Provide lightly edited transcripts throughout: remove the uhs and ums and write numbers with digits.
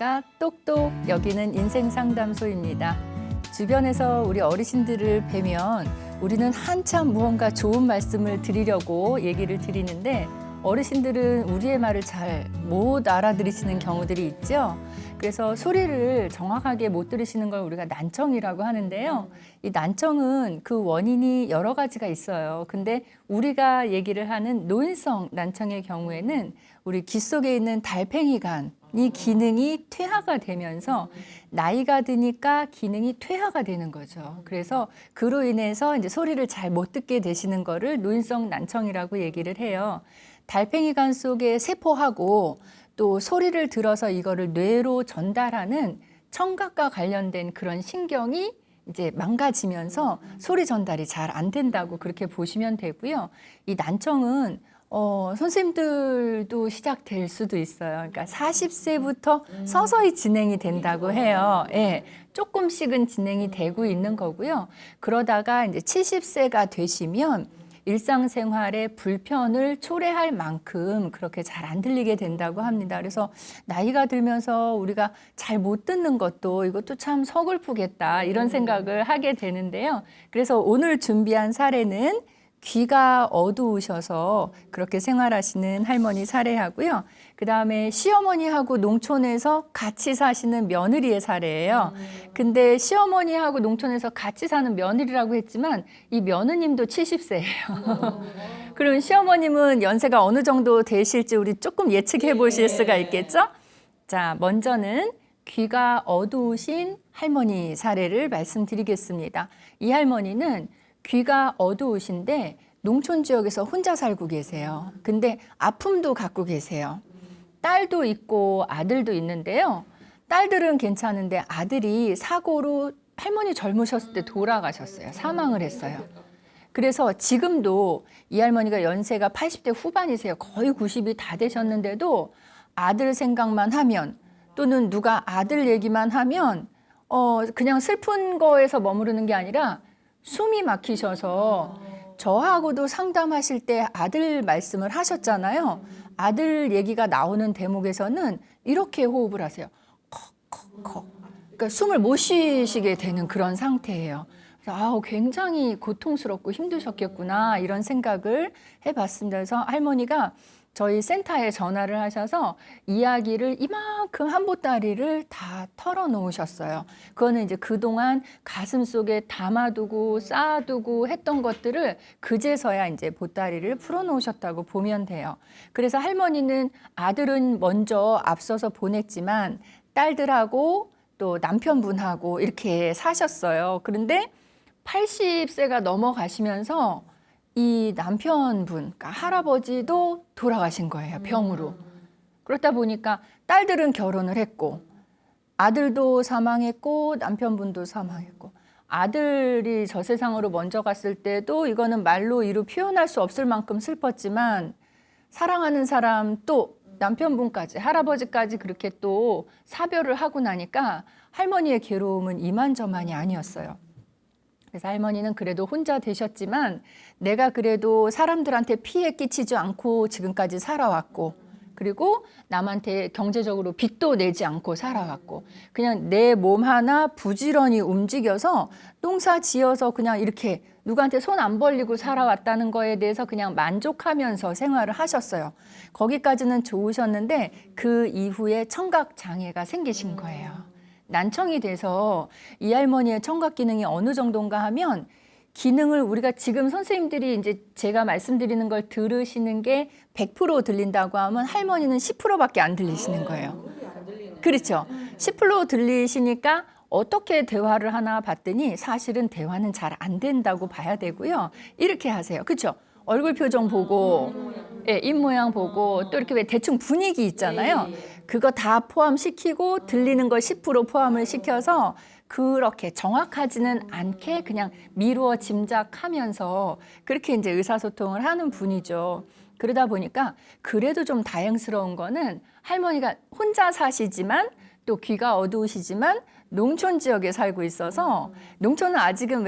안녕하십니까. 똑똑 여기는 인생상담소입니다. 주변에서 우리 어르신들을 뵈면 우리는 한참 무언가 좋은 말씀을 드리려고 얘기를 드리는데 어르신들은 우리의 말을 잘 못 알아들으시는 경우들이 있죠. 그래서 소리를 정확하게 못 들으시는 걸 우리가 난청이라고 하는데요. 이 난청은 그 원인이 여러 가지가 있어요. 근데 우리가 얘기를 하는 노인성 난청의 경우에는 우리 귀 속에 있는 달팽이관이 기능이 퇴화가 되면서 나이가 드니까 기능이 퇴화가 되는 거죠. 그래서 그로 인해서 이제 소리를 잘 못 듣게 되시는 거를 노인성 난청이라고 얘기를 해요. 달팽이관 속에 세포하고 또 소리를 들어서 이거를 뇌로 전달하는 청각과 관련된 그런 신경이 이제 망가지면서 소리 전달이 잘 안 된다고 그렇게 보시면 되고요. 이 난청은 선생님들도 시작될 수도 있어요. 그러니까 40세부터 서서히 진행이 된다고 해요. 예, 조금씩은 진행이 되고 있는 거고요. 그러다가 이제 70세가 되시면 일상생활에 불편을 초래할 만큼 그렇게 잘 안 들리게 된다고 합니다. 그래서 나이가 들면서 우리가 잘 못 듣는 것도 이것도 참 서글프겠다 이런 생각을 하게 되는데요. 그래서 오늘 준비한 사례는 귀가 어두우셔서 그렇게 생활하시는 할머니 사례하고요. 그다음에 시어머니하고 농촌에서 같이 사시는 며느리의 사례예요. 근데 시어머니하고 농촌에서 같이 사는 며느리라고 했지만 이 며느님도 70세예요. 그럼 시어머님은 연세가 어느 정도 되실지 우리 조금 예측해 보실 수가 있겠죠? 자, 먼저는 귀가 어두우신 할머니 사례를 말씀드리겠습니다. 이 할머니는 귀가 어두우신데 농촌 지역에서 혼자 살고 계세요. 근데 아픔도 갖고 계세요. 딸도 있고 아들도 있는데요. 딸들은 괜찮은데 아들이 사고로 할머니 젊으셨을 때 돌아가셨어요. 사망을 했어요. 그래서 지금도 이 할머니가 연세가 80대 후반이세요. 거의 90이 다 되셨는데도 아들 생각만 하면 또는 누가 아들 얘기만 하면 그냥 슬픈 거에서 머무르는 게 아니라 숨이 막히셔서 저하고도 상담하실 때 아들 말씀을 하셨잖아요. 아들 얘기가 나오는 대목에서는 이렇게 호흡을 하세요. 컥컥컥. 그러니까 숨을 못 쉬시게 되는 그런 상태예요. 그래서 굉장히 고통스럽고 힘드셨겠구나 이런 생각을 해봤습니다. 그래서 할머니가 저희 센터에 전화를 하셔서 이야기를 이만큼 한 보따리를 다 털어놓으셨어요. 그거는 이제 그동안 가슴 속에 담아두고 쌓아두고 했던 것들을 그제서야 이제 보따리를 풀어놓으셨다고 보면 돼요. 그래서 할머니는 아들은 먼저 앞서서 보냈지만 딸들하고 또 남편분하고 이렇게 사셨어요. 그런데 80세가 넘어가시면서 이 남편분, 그러니까 할아버지도 돌아가신 거예요, 병으로. 그렇다 보니까 딸들은 결혼을 했고 아들도 사망했고 남편분도 사망했고 아들이 저 세상으로 먼저 갔을 때도 이거는 말로 이루 표현할 수 없을 만큼 슬펐지만 사랑하는 사람 또 남편분까지 할아버지까지 그렇게 또 사별을 하고 나니까 할머니의 괴로움은 이만저만이 아니었어요. 그래서 할머니는 그래도 혼자 되셨지만 내가 그래도 사람들한테 피해 끼치지 않고 지금까지 살아왔고 그리고 남한테 경제적으로 빚도 내지 않고 살아왔고 그냥 내 몸 하나 부지런히 움직여서 농사 지어서 그냥 이렇게 누구한테 손 안 벌리고 살아왔다는 거에 대해서 그냥 만족하면서 생활을 하셨어요. 거기까지는 좋으셨는데 그 이후에 청각 장애가 생기신 거예요. 난청이 돼서 이 할머니의 청각 기능이 어느 정도인가 하면 기능을 우리가 지금 선생님들이 이제 제가 말씀드리는 걸 들으시는 게 100% 들린다고 하면 할머니는 10%밖에 안 들리시는 거예요. 그렇죠. 10% 들리시니까 어떻게 대화를 하나 봤더니 사실은 대화는 잘 안 된다고 봐야 되고요. 이렇게 하세요. 그렇죠. 얼굴 표정 보고 입 모양 보고 또 이렇게 왜 대충 분위기 있잖아요. 그거 다 포함시키고 들리는 걸 10% 포함을 시켜서 그렇게 정확하지는 않게 그냥 미루어 짐작하면서 그렇게 이제 의사소통을 하는 분이죠. 그러다 보니까 그래도 좀 다행스러운 거는 할머니가 혼자 사시지만 또 귀가 어두우시지만 농촌 지역에 살고 있어서 농촌은 아직은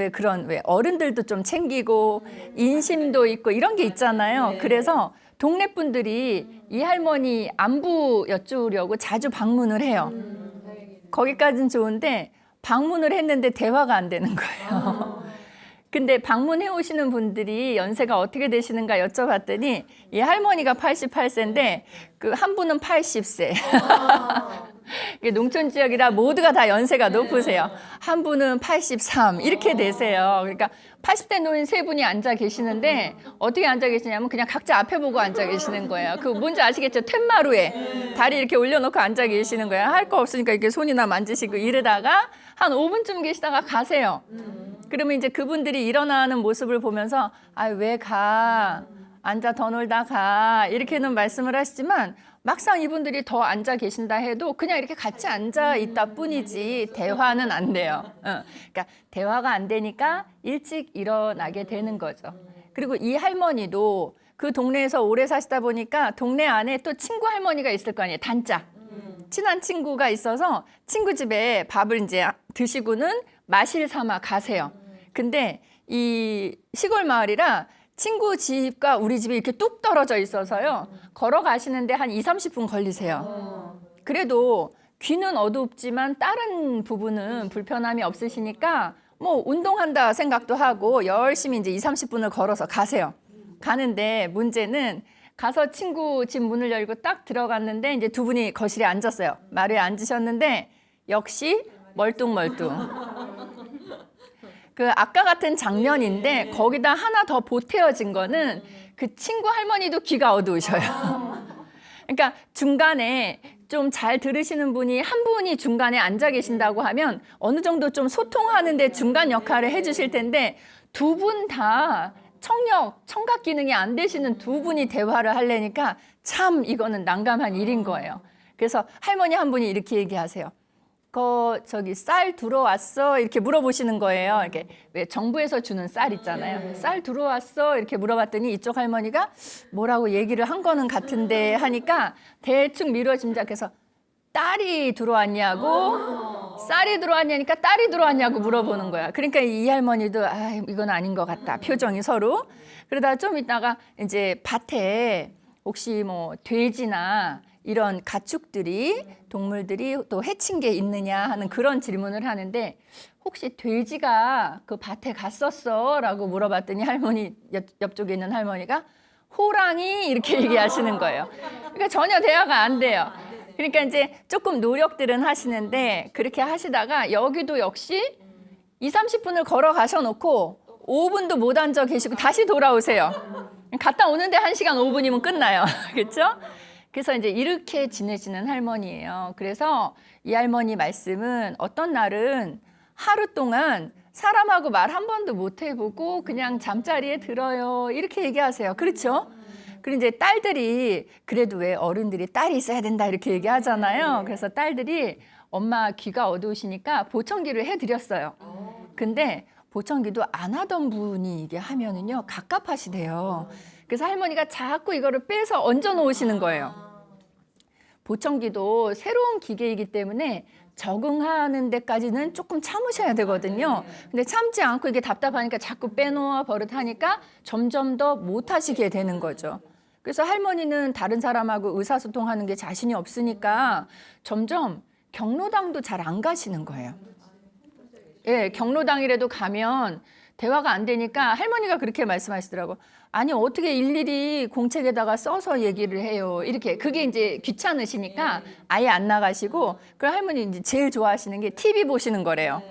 왜 어른들도 좀 챙기고 인심도 있고 이런 게 있잖아요. 그래서 동네 분들이 이 할머니 안부 여쭈려고 자주 방문을 해요. 거기까지는 좋은데 방문을 했는데 대화가 안 되는 거예요. 근데 방문해 오시는 분들이 연세가 어떻게 되시는가 여쭤봤더니 이 할머니가 88세인데 그 한 분은 80세. 이게 농촌 지역이라 모두가 다 연세가 높으세요. 한 분은 83 이렇게 되세요. 그러니까 80대 노인 세 분이 앉아 계시는데 어떻게 앉아 계시냐면 그냥 각자 앞에 보고 앉아 계시는 거예요. 그 뭔지 아시겠죠? 툇마루에 다리 이렇게 올려놓고 앉아 계시는 거예요. 할 거 없으니까 이렇게 손이나 만지시고 이러다가 한 5분쯤 계시다가 가세요. 그러면 이제 그분들이 일어나는 모습을 보면서 아, 왜 가? 앉아 더 놀다 가. 이렇게는 말씀을 하시지만 막상 이분들이 더 앉아 계신다 해도 그냥 이렇게 같이 앉아 있다 뿐이지 대화는 안 돼요. 그러니까 대화가 안 되니까 일찍 일어나게 되는 거죠. 그리고 이 할머니도 그 동네에서 오래 사시다 보니까 동네 안에 또 친구 할머니가 있을 거 아니에요. 단짝. 친한 친구가 있어서 친구 집에 밥을 이제 드시고는 마실 삼아 가세요. 근데 이 시골 마을이라 친구 집과 우리 집이 이렇게 뚝 떨어져 있어서요. 걸어가시는데 한 20-30분 걸리세요. 그래도 귀는 어둡지만 다른 부분은 불편함이 없으시니까 뭐 운동한다 생각도 하고 열심히 이제 20-30분을 걸어서 가세요. 가는데 문제는 가서 친구 집 문을 열고 딱 들어갔는데 이제 두 분이 거실에 앉았어요. 마루에 앉으셨는데 역시 멀뚱멀뚱. 그 아까 같은 장면인데 거기다 하나 더 보태어진 거는 그 친구 할머니도 귀가 어두우셔요. 그러니까 중간에 좀 잘 들으시는 분이 한 분이 중간에 앉아 계신다고 하면 어느 정도 좀 소통하는데 중간 역할을 해주실 텐데 두 분 다 청각 기능이 안 되시는 두 분이 대화를 하려니까 참 이거는 난감한 일인 거예요. 그래서 할머니 한 분이 이렇게 얘기하세요. 저기 쌀 들어왔어? 이렇게 물어보시는 거예요. 이렇게 왜 정부에서 주는 쌀 있잖아요. 쌀 들어왔어? 이렇게 물어봤더니 이쪽 할머니가 뭐라고 얘기를 한 거는 같은데 하니까 대충 미루어 짐작해서 딸이 들어왔냐고 쌀이 들어왔냐니까 딸이 들어왔냐고 물어보는 거야. 그러니까 이 할머니도 아, 이건 아닌 것 같다. 표정이 서로. 그러다가 좀 있다가 이제 밭에 혹시 뭐 돼지나 이런 가축들이 동물들이 또 해친 게 있느냐 하는 그런 질문을 하는데 혹시 돼지가 그 밭에 갔었어? 라고 물어봤더니 할머니 옆쪽에 있는 할머니가 호랑이 이렇게 얘기하시는 거예요. 그러니까 전혀 대화가 안 돼요. 그러니까 이제 조금 노력들은 하시는데 그렇게 하시다가 여기도 역시 20-30분을 걸어 가셔 놓고 5분도 못 앉아 계시고 다시 돌아오세요. 갔다 오는데 1시간 5분이면 끝나요. 그렇죠? 그래서 이제 이렇게 지내시는 할머니예요. 그래서 이 할머니 말씀은 어떤 날은 하루 동안 사람하고 말 한 번도 못 해보고 그냥 잠자리에 들어요. 이렇게 얘기하세요. 그렇죠? 그리고 이제 딸들이 그래도 왜 어른들이 딸이 있어야 된다 이렇게 얘기하잖아요. 그래서 딸들이 엄마 귀가 어두우시니까 보청기를 해드렸어요. 근데 보청기도 안 하던 분이 이게 하면은요 갑갑하시대요. 그래서 할머니가 자꾸 이거를 빼서 얹어 놓으시는 거예요. 보청기도 새로운 기계이기 때문에 적응하는 데까지는 조금 참으셔야 되거든요. 근데 참지 않고 이게 답답하니까 자꾸 빼놓아 버릇하니까 점점 더 못하시게 되는 거죠. 그래서 할머니는 다른 사람하고 의사소통하는 게 자신이 없으니까 점점 경로당도 잘 안 가시는 거예요. 예, 경로당이라도 가면 대화가 안 되니까 할머니가 그렇게 말씀하시더라고. 아니 어떻게 일일이 공책에다가 써서 얘기를 해요. 이렇게 그게 이제 귀찮으시니까 아예 안 나가시고 그 할머니 이제 제일 좋아하시는 게 TV 보시는 거래요.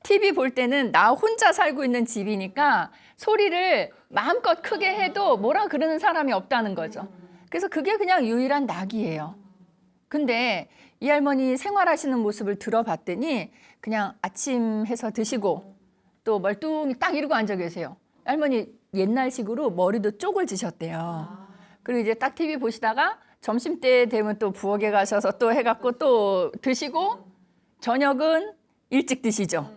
TV 볼 때는 나 혼자 살고 있는 집이니까 소리를 마음껏 크게 해도 뭐라 그러는 사람이 없다는 거죠. 그래서 그게 그냥 유일한 낙이에요. 근데 이 할머니 생활하시는 모습을 들어봤더니 그냥 아침 해서 드시고 또 멀뚱히 딱 이러고 앉아 계세요. 할머니 옛날식으로 머리도 쪽을 지셨대요. 그리고 이제 딱 TV 보시다가 점심때 되면 또 부엌에 가셔서 또 해갖고 또 드시고 저녁은 일찍 드시죠.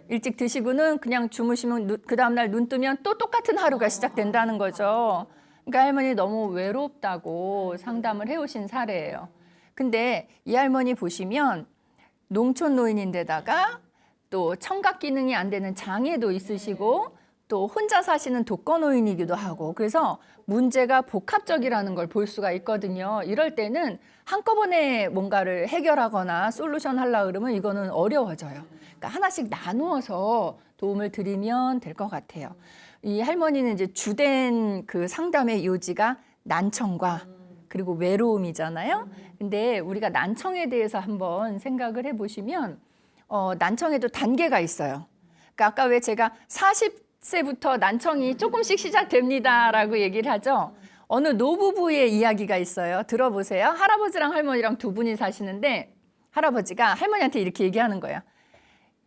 일찍 드시고는 그냥 주무시면 그 다음날 눈 뜨면 또 똑같은 하루가 시작된다는 거죠. 그러니까 할머니 너무 외롭다고 상담을 해오신 사례예요. 근데 이 할머니 보시면 농촌 노인인데다가 또 청각 기능이 안 되는 장애도 있으시고 또 혼자 사시는 독거노인이기도 하고 그래서 문제가 복합적이라는 걸 볼 수가 있거든요. 이럴 때는 한꺼번에 뭔가를 해결하거나 솔루션 하려고 그러면 이거는 어려워져요. 그러니까 하나씩 나누어서 도움을 드리면 될 것 같아요. 이 할머니는 이제 주된 그 상담의 요지가 난청과 그리고 외로움이잖아요. 근데 우리가 난청에 대해서 한번 생각을 해보시면 난청에도 단계가 있어요. 그러니까 아까 왜 제가 40세부터 난청이 조금씩 시작됩니다라고 얘기를 하죠. 어느 노부부의 이야기가 있어요. 들어보세요. 할아버지랑 할머니랑 두 분이 사시는데 할아버지가 할머니한테 이렇게 얘기하는 거예요.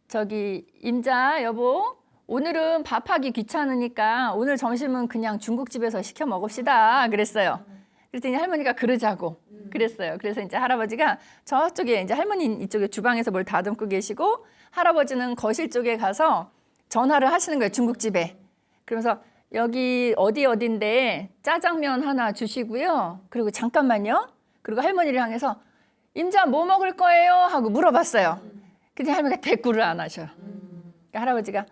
저기 임자 여보, 오늘은 밥하기 귀찮으니까 오늘 점심은 그냥 중국집에서 시켜 먹읍시다 그랬어요. 그랬더니 할머니가 그러자고 그랬어요. 그래서 이제 할아버지가 저쪽에 이제 할머니 이쪽에 주방에서 뭘 다듬고 계시고 할아버지는 거실 쪽에 가서 전화를 하시는 거예요. 중국집에. 그러면서 여기 어딘데 짜장면 하나 주시고요. 그리고 잠깐만요. 그리고 할머니를 향해서 임자 뭐 먹을 거예요? 하고 물어봤어요. 근데 할머니가 대꾸를 안 하셔요. 그러니까 할아버지가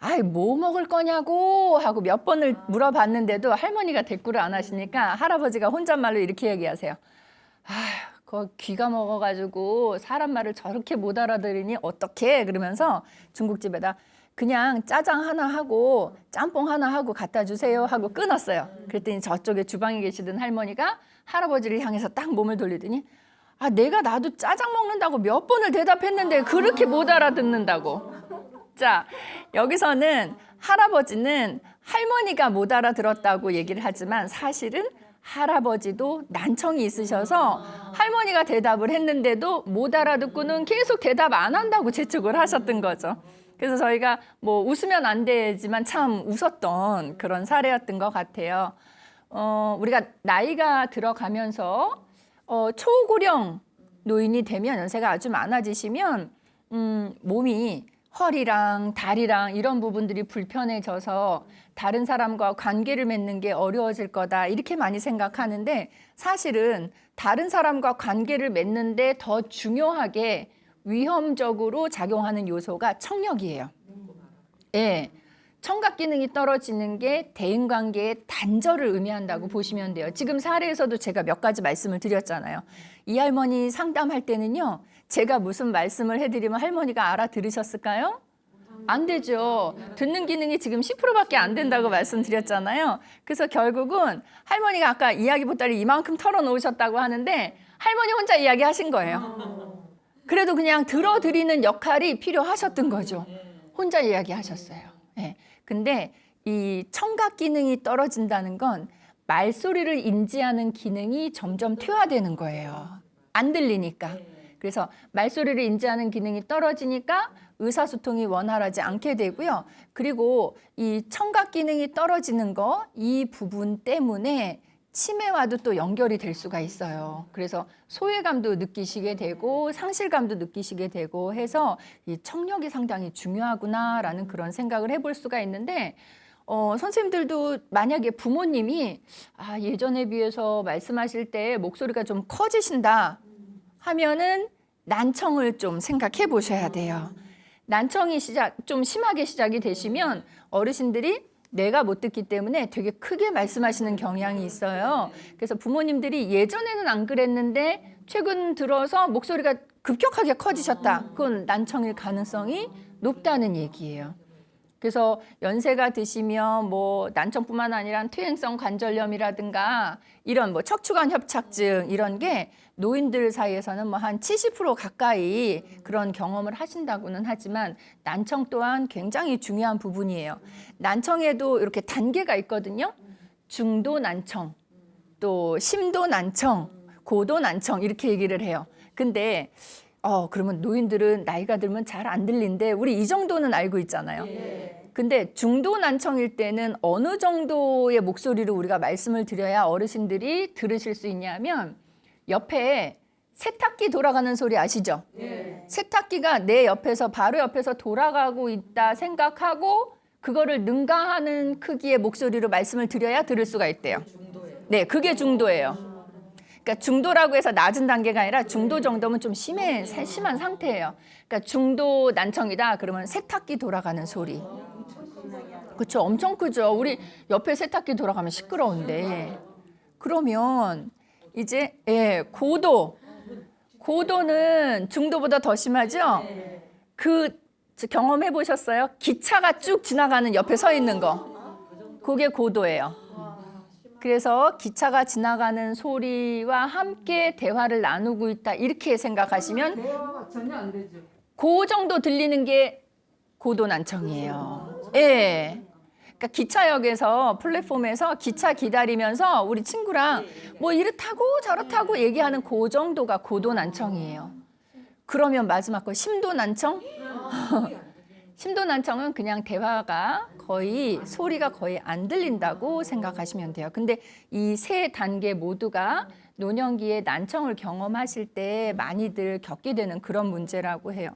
아이 뭐 먹을 거냐고 하고 몇 번을 물어봤는데도 할머니가 대꾸를 안 하시니까 할아버지가 혼잣말로 이렇게 얘기하세요. 그 귀가 먹어가지고 사람 말을 저렇게 못 알아들으니 어떡해 그러면서 중국집에다 그냥 짜장 하나 하고 짬뽕 하나 하고 갖다 주세요 하고 끊었어요. 그랬더니 저쪽에 주방에 계시던 할머니가 할아버지를 향해서 딱 몸을 돌리더니 내가 나도 짜장 먹는다고 몇 번을 대답했는데 그렇게 못 알아듣는다고. 자, 여기서는 할아버지는 할머니가 못 알아들었다고 얘기를 하지만 사실은 할아버지도 난청이 있으셔서 할머니가 대답을 했는데도 못 알아듣고는 계속 대답 안 한다고 재촉을 하셨던 거죠. 그래서 저희가 뭐 웃으면 안 되지만 참 웃었던 그런 사례였던 것 같아요. 우리가 나이가 들어가면서 초고령 노인이 되면 연세가 아주 많아지시면 몸이 허리랑 다리랑 이런 부분들이 불편해져서 다른 사람과 관계를 맺는 게 어려워질 거다 이렇게 많이 생각하는데 사실은 다른 사람과 관계를 맺는데 더 중요하게 위험적으로 작용하는 요소가 청력이에요. 예, 청각 기능이 떨어지는 게 대인관계의 단절을 의미한다고 보시면 돼요. 지금 사례에서도 제가 몇 가지 말씀을 드렸잖아요. 이 할머니 상담할 때는요. 제가 무슨 말씀을 해드리면 할머니가 알아들으셨을까요? 안 되죠. 듣는 기능이 지금 10%밖에 안 된다고 말씀드렸잖아요. 그래서 결국은 할머니가 아까 이야기 보따리 이만큼 털어놓으셨다고 하는데 할머니 혼자 이야기하신 거예요. 그래도 그냥 들어드리는 역할이 필요하셨던 거죠. 혼자 이야기하셨어요. 네. 근데 이 청각 기능이 떨어진다는 건 말소리를 인지하는 기능이 점점 퇴화되는 거예요. 안 들리니까. 그래서 말소리를 인지하는 기능이 떨어지니까 의사소통이 원활하지 않게 되고요. 그리고 이 청각 기능이 떨어지는 거, 이 부분 때문에 치매와도 또 연결이 될 수가 있어요. 그래서 소외감도 느끼시게 되고 상실감도 느끼시게 되고 해서 이 청력이 상당히 중요하구나라는 그런 생각을 해볼 수가 있는데 선생님들도 만약에 부모님이 예전에 비해서 말씀하실 때 목소리가 좀 커지신다 하면은 난청을 좀 생각해 보셔야 돼요. 난청이 좀 심하게 시작이 되시면 어르신들이 내가 못 듣기 때문에 되게 크게 말씀하시는 경향이 있어요. 그래서 부모님들이 예전에는 안 그랬는데 최근 들어서 목소리가 급격하게 커지셨다. 그건 난청일 가능성이 높다는 얘기예요. 그래서 연세가 드시면 뭐 난청뿐만 아니라 퇴행성 관절염이라든가 이런 뭐 척추관 협착증 이런 게 노인들 사이에서는 뭐 한 70% 가까이 그런 경험을 하신다고는 하지만 난청 또한 굉장히 중요한 부분이에요. 난청에도 이렇게 단계가 있거든요. 중도 난청, 또 심도 난청, 고도 난청 이렇게 얘기를 해요. 근데 그러면 노인들은 나이가 들면 잘 안 들린데 우리 이 정도는 알고 있잖아요. 근데 중도 난청일 때는 어느 정도의 목소리로 우리가 말씀을 드려야 어르신들이 들으실 수 있냐면 옆에 세탁기 돌아가는 소리 아시죠? 세탁기가 내 옆에서 바로 옆에서 돌아가고 있다 생각하고 그거를 능가하는 크기의 목소리로 말씀을 드려야 들을 수가 있대요. 네, 그게 중도예요. 그러니까 중도라고 해서 낮은 단계가 아니라 중도 정도면 좀 심한 상태예요. 그러니까 중도 난청이다 그러면 세탁기 돌아가는 소리. 그렇죠. 엄청 크죠. 우리 옆에 세탁기 돌아가면 시끄러운데. 그러면 이제 고도는 중도보다 더 심하죠? 경험해 보셨어요? 기차가 쭉 지나가는 옆에 서 있는 거. 그게 고도예요. 그래서 기차가 지나가는 소리와 함께 대화를 나누고 있다. 이렇게 생각하시면 대화가 전혀 안 되죠. 그 정도 들리는 게 고도 난청이에요. 예. 그러니까 기차역에서 플랫폼에서 기차 기다리면서 우리 친구랑 뭐 이렇다고 저렇다고 얘기하는 그 정도가 고도 난청이에요. 그러면 마지막 거 심도 난청? 심도 난청은 그냥 대화가 소리가 거의 안 들린다고 생각하시면 돼요. 근데 이 세 단계 모두가 노년기에 난청을 경험하실 때 많이들 겪게 되는 그런 문제라고 해요.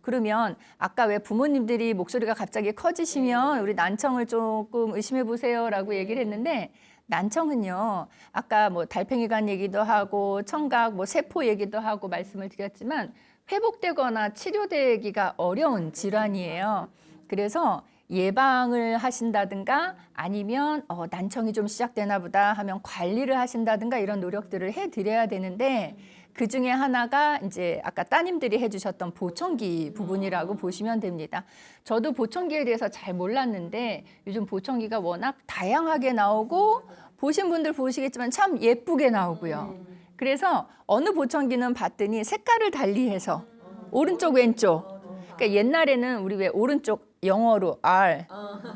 그러면 아까 왜 부모님들이 목소리가 갑자기 커지시면 우리 난청을 조금 의심해 보세요라고 얘기를 했는데, 난청은요, 아까 뭐 달팽이관 얘기도 하고 청각, 뭐 세포 얘기도 하고 말씀을 드렸지만 회복되거나 치료되기가 어려운 질환이에요. 그래서 예방을 하신다든가 아니면 난청이 좀 시작되나 보다 하면 관리를 하신다든가 이런 노력들을 해드려야 되는데, 그 중에 하나가 이제 아까 따님들이 해주셨던 보청기 부분이라고 보시면 됩니다. 저도 보청기에 대해서 잘 몰랐는데 요즘 보청기가 워낙 다양하게 나오고 보신 분들 보시겠지만 참 예쁘게 나오고요. 그래서 어느 보청기는 봤더니 색깔을 달리해서 오른쪽 왼쪽. 그러니까 옛날에는 우리 왜 오른쪽 영어로 R,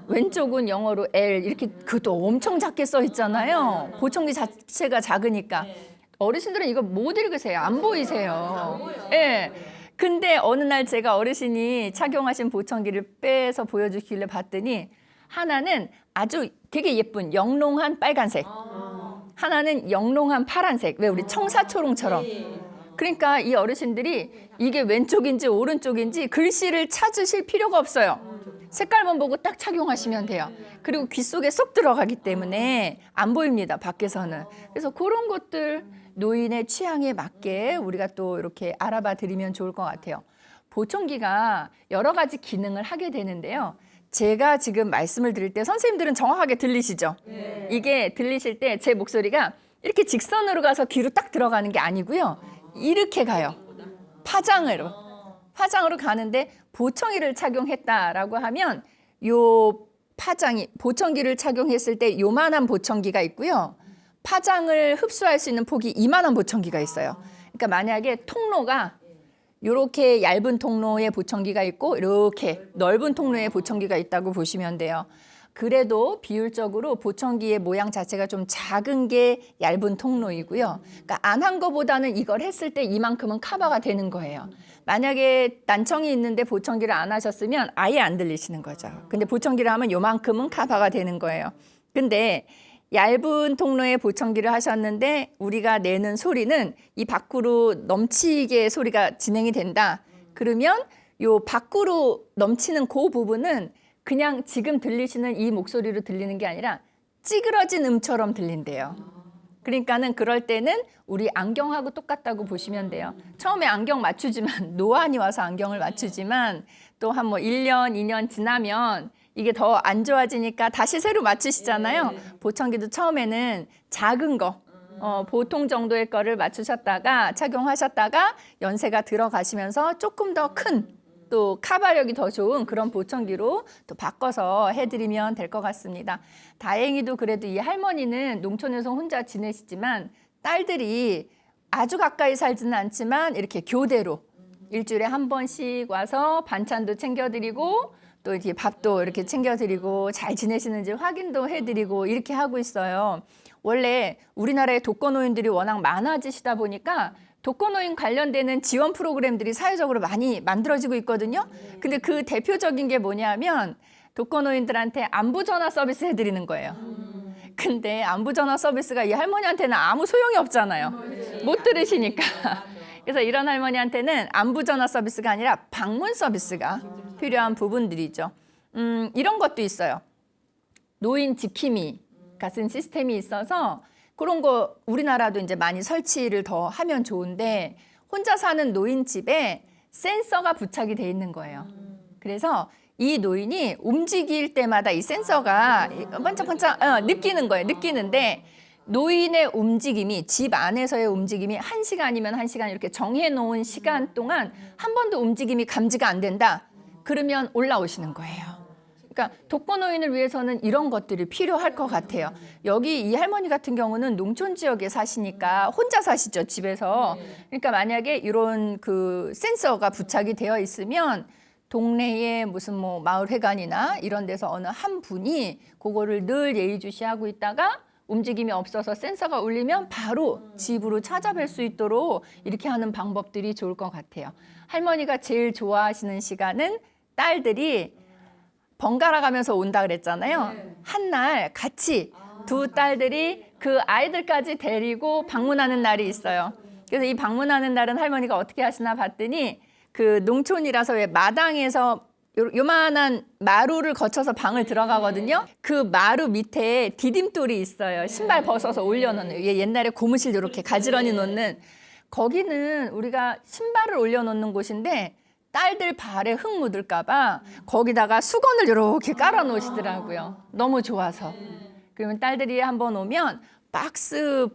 왼쪽은 영어로 L 이렇게 그것도 엄청 작게 써 있잖아요. 보청기 자체가 작으니까. 어르신들은 이거 못 읽으세요. 안 보이세요. 예. 근데 어느 날 제가 어르신이 착용하신 보청기를 빼서 보여주길래 봤더니 하나는 아주 되게 예쁜 영롱한 빨간색, 하나는 영롱한 파란색. 왜 우리 청사초롱처럼. 그러니까 이 어르신들이 이게 왼쪽인지 오른쪽인지 글씨를 찾으실 필요가 없어요. 색깔만 보고 딱 착용하시면 돼요. 그리고 귀 속에 쏙 들어가기 때문에 안 보입니다, 밖에서는. 그래서 그런 것들 노인의 취향에 맞게 우리가 또 이렇게 알아봐 드리면 좋을 것 같아요. 보청기가 여러 가지 기능을 하게 되는데요. 제가 지금 말씀을 드릴 때 선생님들은 정확하게 들리시죠? 네. 이게 들리실 때 제 목소리가 이렇게 직선으로 가서 귀로 딱 들어가는 게 아니고요. 이렇게 가요. 파장으로 가는데 보청기를 착용했다라고 하면 요 파장이 보청기를 착용했을 때 요만한 보청기가 있고요. 파장을 흡수할 수 있는 폭이 이만한 보청기가 있어요. 그러니까 만약에 통로가 이렇게 얇은 통로의 보청기가 있고 이렇게 넓은 통로의 보청기가 있다고 보시면 돼요. 그래도 비율적으로 보청기의 모양 자체가 좀 작은 게 얇은 통로이고요. 그러니까 안 한 거보다는 이걸 했을 때 이만큼은 커버가 되는 거예요. 만약에 난청이 있는데 보청기를 안 하셨으면 아예 안 들리시는 거죠. 근데 보청기를 하면 요만큼은 커버가 되는 거예요. 근데 얇은 통로의 보청기를 하셨는데 우리가 내는 소리는 이 밖으로 넘치게 소리가 진행이 된다. 그러면 요 밖으로 넘치는 그 부분은 그냥 지금 들리시는 이 목소리로 들리는 게 아니라 찌그러진 음처럼 들린대요. 그러니까는 그럴 때는 우리 안경하고 똑같다고 보시면 돼요. 처음에 안경 맞추지만 노안이 와서 안경을 맞추지만 또 한 뭐 1년, 2년 지나면 이게 더 안 좋아지니까 다시 새로 맞추시잖아요. 보청기도 처음에는 작은 거, 보통 정도의 거를 맞추셨다가 착용하셨다가 연세가 들어가시면서 조금 더 큰 또 커버력이 더 좋은 그런 보청기로 또 바꿔서 해드리면 될 것 같습니다. 다행히도 그래도 이 할머니는 농촌에서 혼자 지내시지만 딸들이 아주 가까이 살지는 않지만 이렇게 교대로 일주일에 한 번씩 와서 반찬도 챙겨드리고 또 이렇게 밥도 이렇게 챙겨드리고 잘 지내시는지 확인도 해드리고 이렇게 하고 있어요. 원래 우리나라의 독거노인들이 워낙 많아지시다 보니까 독거노인 관련되는 지원 프로그램들이 사회적으로 많이 만들어지고 있거든요. 근데 그 대표적인 게 뭐냐면 독거노인들한테 안부전화 서비스 해드리는 거예요. 근데 안부전화 서비스가 이 할머니한테는 아무 소용이 없잖아요. 못 들으시니까. 그래서 이런 할머니한테는 안부전화 서비스가 아니라 방문 서비스가 필요한 부분들이죠. 이런 것도 있어요. 노인 지킴이 같은 시스템이 있어서 그런 거 우리나라도 이제 많이 설치를 더 하면 좋은데 혼자 사는 노인 집에 센서가 부착이 돼 있는 거예요. 그래서 이 노인이 움직일 때마다 이 센서가 반짝반짝 느끼는 거예요. 느끼는데 노인의 움직임이, 집 안에서의 움직임이 1시간이면 1시간 이렇게 정해놓은 시간 동안 한 번도 움직임이 감지가 안 된다. 그러면 올라오시는 거예요. 그러니까 독거노인을 위해서는 이런 것들이 필요할 것 같아요. 여기 이 할머니 같은 경우는 농촌 지역에 사시니까 혼자 사시죠, 집에서. 그러니까 만약에 이런 그 센서가 부착이 되어 있으면 동네에 무슨 뭐 마을회관이나 이런 데서 어느 한 분이 그거를 늘 예의주시하고 있다가 움직임이 없어서 센서가 울리면 바로 집으로 찾아뵐 수 있도록 이렇게 하는 방법들이 좋을 것 같아요. 할머니가 제일 좋아하시는 시간은 딸들이 번갈아 가면서 온다 그랬잖아요. 한날 같이 두 딸들이 그 아이들까지 데리고 방문하는 날이 있어요. 그래서 이 방문하는 날은 할머니가 어떻게 하시나 봤더니 그 농촌이라서 왜 마당에서 요만한 마루를 거쳐서 방을 들어가거든요. 그 마루 밑에 디딤돌이 있어요. 신발 벗어서 올려놓는. 옛날에 고무실 이렇게 가지런히 놓는. 거기는 우리가 신발을 올려놓는 곳인데 딸들 발에 흙 묻을까 봐 거기다가 수건을 이렇게 깔아 놓으시더라고요. 너무 좋아서. 그러면 딸들이 한번 오면 박스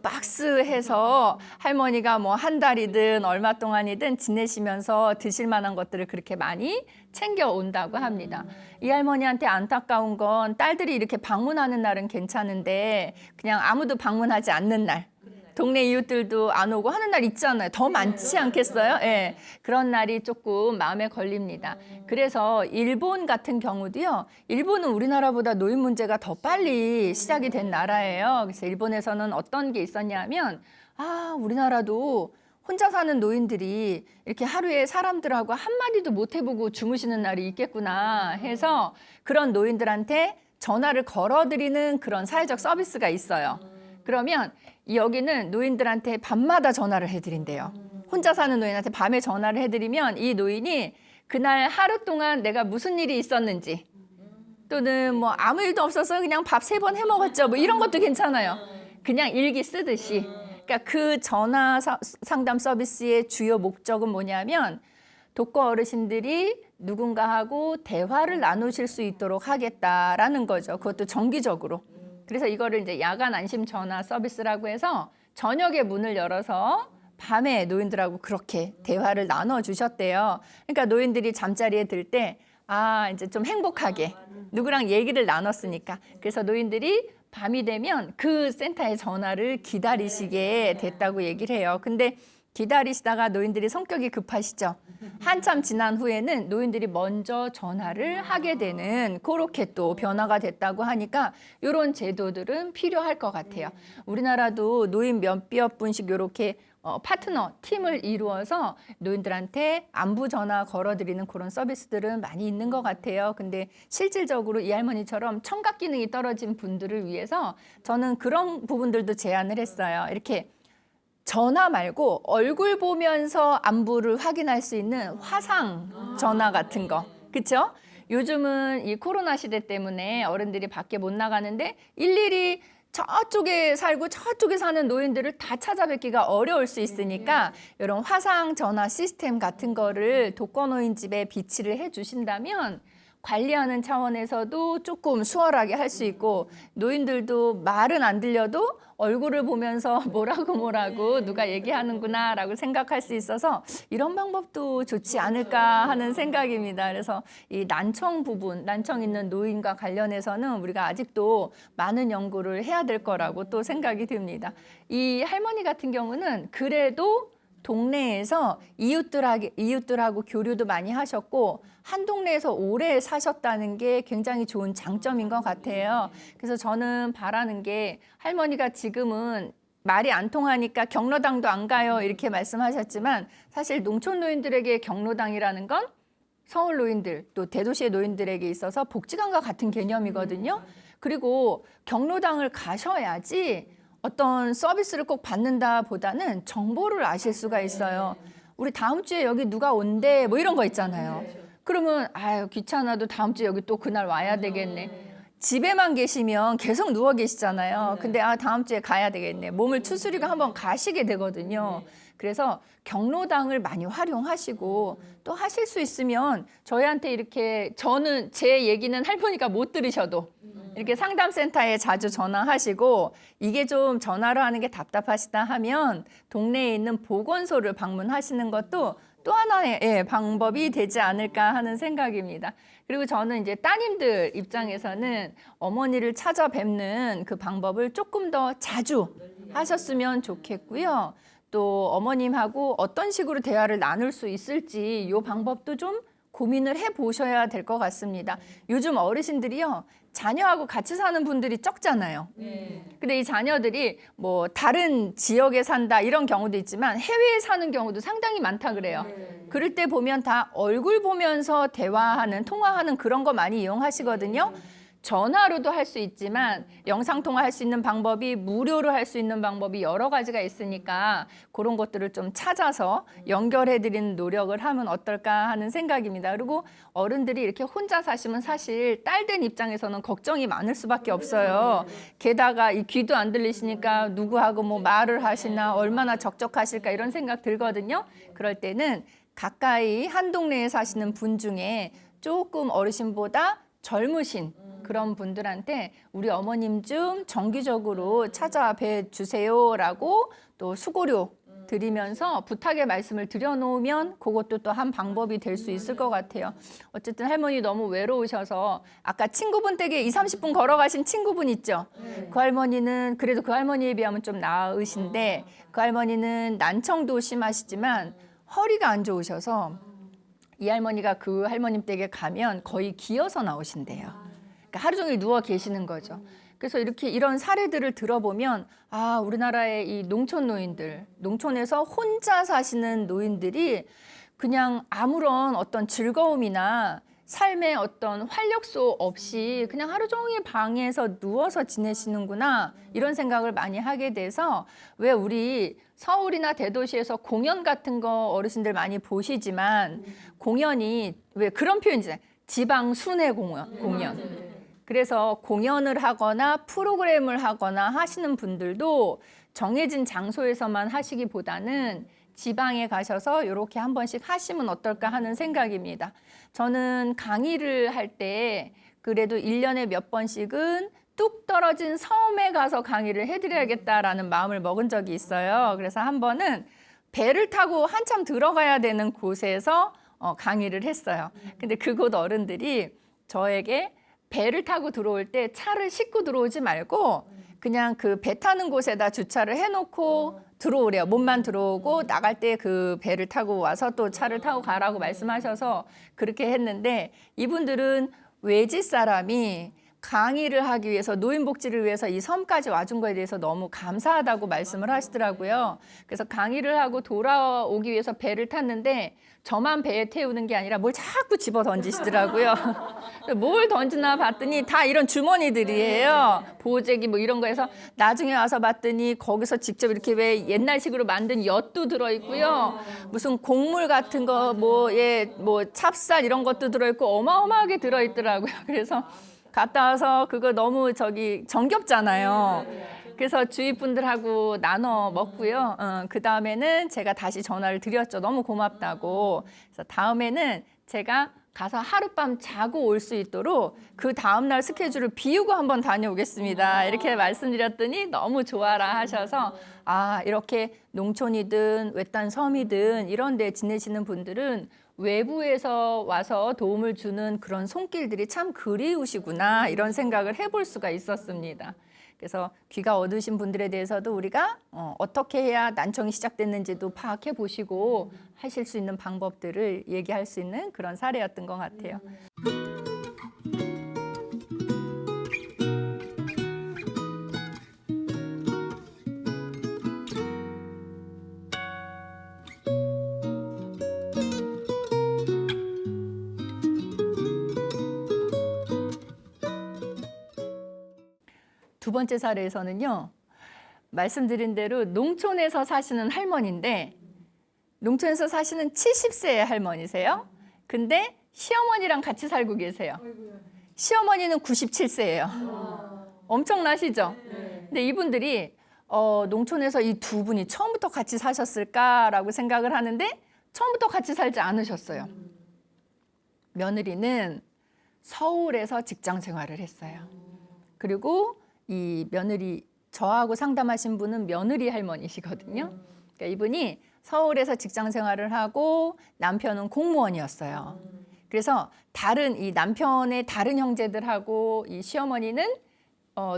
해서 할머니가 뭐 한 달이든 얼마 동안이든 지내시면서 드실 만한 것들을 그렇게 많이 챙겨 온다고 합니다. 이 할머니한테 안타까운 건 딸들이 이렇게 방문하는 날은 괜찮은데 그냥 아무도 방문하지 않는 날, 동네 이웃들도 안 오고 하는 날 있잖아요. 더 많지 않겠어요? 예. 그런 날이 조금 마음에 걸립니다. 그래서 일본 같은 경우도요. 일본은 우리나라보다 노인 문제가 더 빨리 시작이 된 나라예요. 그래서 일본에서는 어떤 게 있었냐면 우리나라도 혼자 사는 노인들이 이렇게 하루에 사람들하고 한마디도 못 해보고 주무시는 날이 있겠구나 해서 그런 노인들한테 전화를 걸어드리는 그런 사회적 서비스가 있어요. 그러면 여기는 노인들한테 밤마다 전화를 해드린대요. 혼자 사는 노인한테 밤에 전화를 해드리면 이 노인이 그날 하루 동안 내가 무슨 일이 있었는지 또는 뭐 아무 일도 없어서 그냥 밥 3번 해먹었죠. 뭐 이런 것도 괜찮아요. 그냥 일기 쓰듯이. 그러니까 그 전화 상담 서비스의 주요 목적은 뭐냐면 독거 어르신들이 누군가하고 대화를 나누실 수 있도록 하겠다라는 거죠. 그것도 정기적으로. 그래서 이거를 이제 야간 안심 전화 서비스라고 해서 저녁에 문을 열어서 밤에 노인들하고 그렇게 대화를 나눠 주셨대요. 그러니까 노인들이 잠자리에 들 때 이제 좀 행복하게 누구랑 얘기를 나눴으니까. 그래서 노인들이 밤이 되면 그 센터의 전화를 기다리시게 됐다고 얘기를 해요. 근데 기다리시다가 노인들이 성격이 급하시죠. 한참 지난 후에는 노인들이 먼저 전화를 하게 되는 그렇게 또 변화가 됐다고 하니까 이런 제도들은 필요할 것 같아요. 우리나라도 노인 몇몇 분씩 이렇게 파트너, 팀을 이루어서 노인들한테 안부 전화 걸어드리는 그런 서비스들은 많이 있는 것 같아요. 근데 실질적으로 이 할머니처럼 청각 기능이 떨어진 분들을 위해서 저는 그런 부분들도 제안을 했어요. 이렇게 전화 말고 얼굴 보면서 안부를 확인할 수 있는 화상 전화 같은 거. 그렇죠? 요즘은 이 코로나 시대 때문에 어른들이 밖에 못 나가는데 일일이 저쪽에 살고 저쪽에 사는 노인들을 다 찾아뵙기가 어려울 수 있으니까 이런 화상 전화 시스템 같은 거를 독거노인 집에 비치를 해 주신다면 관리하는 차원에서도 조금 수월하게 할 수 있고 노인들도 말은 안 들려도 얼굴을 보면서 뭐라고 누가 얘기하는구나 라고 생각할 수 있어서 이런 방법도 좋지 않을까 하는 생각입니다. 그래서 이 난청 부분, 난청 있는 노인과 관련해서는 우리가 아직도 많은 연구를 해야 될 거라고 또 생각이 듭니다. 이 할머니 같은 경우는 그래도 동네에서 이웃들하고 교류도 많이 하셨고 한 동네에서 오래 사셨다는 게 굉장히 좋은 장점인 것 같아요. 그래서 저는 바라는 게 할머니가 지금은 말이 안 통하니까 경로당도 안 가요 이렇게 말씀하셨지만 사실 농촌 노인들에게 경로당이라는 건 서울 노인들 또 대도시의 노인들에게 있어서 복지관과 같은 개념이거든요. 그리고 경로당을 가셔야지 어떤 서비스를 꼭 받는다 보다는 정보를 아실 수가 있어요. 우리 다음 주에 여기 누가 온대 뭐 이런 거 있잖아요. 그러면 귀찮아도 다음 주에 여기 또 그날 와야 되겠네. 집에만 계시면 계속 누워 계시잖아요. 근데 다음 주에 가야 되겠네. 몸을 추스리고 한번 가시게 되거든요. 그래서 경로당을 많이 활용하시고 또 하실 수 있으면 저희한테 이렇게 저는 제 얘기는 할머니가 못 들으셔도 이렇게 상담센터에 자주 전화하시고 이게 좀 전화로 하는 게 답답하시다 하면 동네에 있는 보건소를 방문하시는 것도 또 하나의 방법이 되지 않을까 하는 생각입니다. 그리고 저는 이제 따님들 입장에서는 어머니를 찾아뵙는 그 방법을 조금 더 자주 하셨으면 좋겠고요. 또 어머님하고 어떤 식으로 대화를 나눌 수 있을지 이 방법도 좀 고민을 해보셔야 될 것 같습니다. 요즘 어르신들이요, 자녀하고 같이 사는 분들이 적잖아요. 근데 이 자녀들이 뭐 다른 지역에 산다 이런 경우도 있지만 해외에 사는 경우도 상당히 많다 그래요. 그럴 때 보면 다 얼굴 보면서 대화하는, 통화하는 그런 거 많이 이용하시거든요. 전화로도 할 수 있지만 영상통화할 수 있는 방법이 무료로 할 수 있는 방법이 여러 가지가 있으니까 그런 것들을 좀 찾아서 연결해드리는 노력을 하면 어떨까 하는 생각입니다. 그리고 어른들이 이렇게 혼자 사시면 사실 딸된 입장에서는 걱정이 많을 수밖에 없어요. 게다가 이 귀도 안 들리시니까 누구하고 뭐 말을 하시나 얼마나 적적하실까 이런 생각 들거든요. 그럴 때는 가까이 한 동네에 사시는 분 중에 조금 어르신보다 젊으신 그런 분들한테 우리 어머님 좀 정기적으로 찾아뵈 주세요라고 또 수고료 드리면서 부탁의 말씀을 드려놓으면 그것도 또 한 방법이 될 수 있을 것 같아요. 어쨌든 할머니 너무 외로우셔서 아까 친구분 댁에 20-30분 걸어가신 친구분 있죠? 그 할머니는 그래도 그 할머니에 비하면 좀 나으신데 그 할머니는 난청도 심하시지만 허리가 안 좋으셔서 이 할머니가 그 할머님 댁에 가면 거의 기어서 나오신대요. 그러니까 하루 종일 누워 계시는 거죠. 그래서 이렇게 이런 사례들을 들어보면 우리나라의 이 농촌 노인들, 농촌에서 혼자 사시는 노인들이 그냥 아무런 어떤 즐거움이나 삶의 어떤 활력소 없이 그냥 하루 종일 방에서 누워서 지내시는구나 이런 생각을 많이 하게 돼서 왜 우리 서울이나 대도시에서 공연 같은 거 어르신들 많이 보시지만 공연이 왜 그런 표현이잖아요. 지방 순회 공연. 그래서 공연을 하거나 프로그램을 하거나 하시는 분들도 정해진 장소에서만 하시기보다는 지방에 가셔서 이렇게 한 번씩 하시면 어떨까 하는 생각입니다. 저는 강의를 할 때 그래도 1년에 몇 번씩은 뚝 떨어진 섬에 가서 강의를 해드려야겠다라는 마음을 먹은 적이 있어요. 그래서 한 번은 배를 타고 한참 들어가야 되는 곳에서 강의를 했어요. 근데 그곳 어른들이 저에게 배를 타고 들어올 때 차를 싣고 들어오지 말고 그냥 그 배 타는 곳에다 주차를 해놓고 들어오래요. 몸만 들어오고 나갈 때 그 배를 타고 와서 또 차를 타고 가라고 말씀하셔서 그렇게 했는데 이분들은 외지 사람이 강의를 하기 위해서 노인복지를 위해서 이 섬까지 와준 거에 대해서 너무 감사하다고 말씀을 하시더라고요. 그래서 강의를 하고 돌아오기 위해서 배를 탔는데 저만 배에 태우는 게 아니라 뭘 자꾸 집어 던지시더라고요. 뭘 던지나 봤더니 다 이런 주머니들이에요. 보호제기 뭐 이런 거에서 나중에 와서 봤더니 거기서 직접 이렇게 왜 옛날식으로 만든 엿도 들어있고요. 무슨 곡물 같은 거 뭐 찹쌀 이런 것도 들어있고 어마어마하게 들어있더라고요. 그래서 갔다 와서 그거 너무 정겹잖아요. 그래서 주위 분들하고 나눠 먹고요. 그 다음에는 제가 다시 전화를 드렸죠. 너무 고맙다고. 그래서 다음에는 제가 가서 하룻밤 자고 올 수 있도록 그 다음날 스케줄을 비우고 한번 다녀오겠습니다. 이렇게 말씀드렸더니 너무 좋아라 하셔서 이렇게 농촌이든 외딴 섬이든 이런 데 지내시는 분들은 외부에서 와서 도움을 주는 그런 손길들이 참 그리우시구나 이런 생각을 해볼 수가 있었습니다. 그래서 귀가 어두우신 분들에 대해서도 우리가 어떻게 해야 난청이 시작됐는지도 파악해 보시고 하실 수 있는 방법들을 얘기할 수 있는 그런 사례였던 것 같아요. 두 번째 사례에서는요, 말씀드린 대로 농촌에서 사시는 할머니인데 농촌에서 사시는 70세의 할머니세요. 근데 시어머니랑 같이 살고 계세요. 시어머니는 97세예요. 엄청나시죠? 근데 이분들이 농촌에서 이 두 분이 처음부터 같이 사셨을까라고 생각을 하는데 처음부터 같이 살지 않으셨어요. 며느리는 서울에서 직장 생활을 했어요. 그리고 이 며느리, 저하고 상담하신 분은 며느리 할머니시거든요. 그러니까 이분이 서울에서 직장 생활을 하고 남편은 공무원이었어요. 그래서 이 남편의 다른 형제들하고 이 시어머니는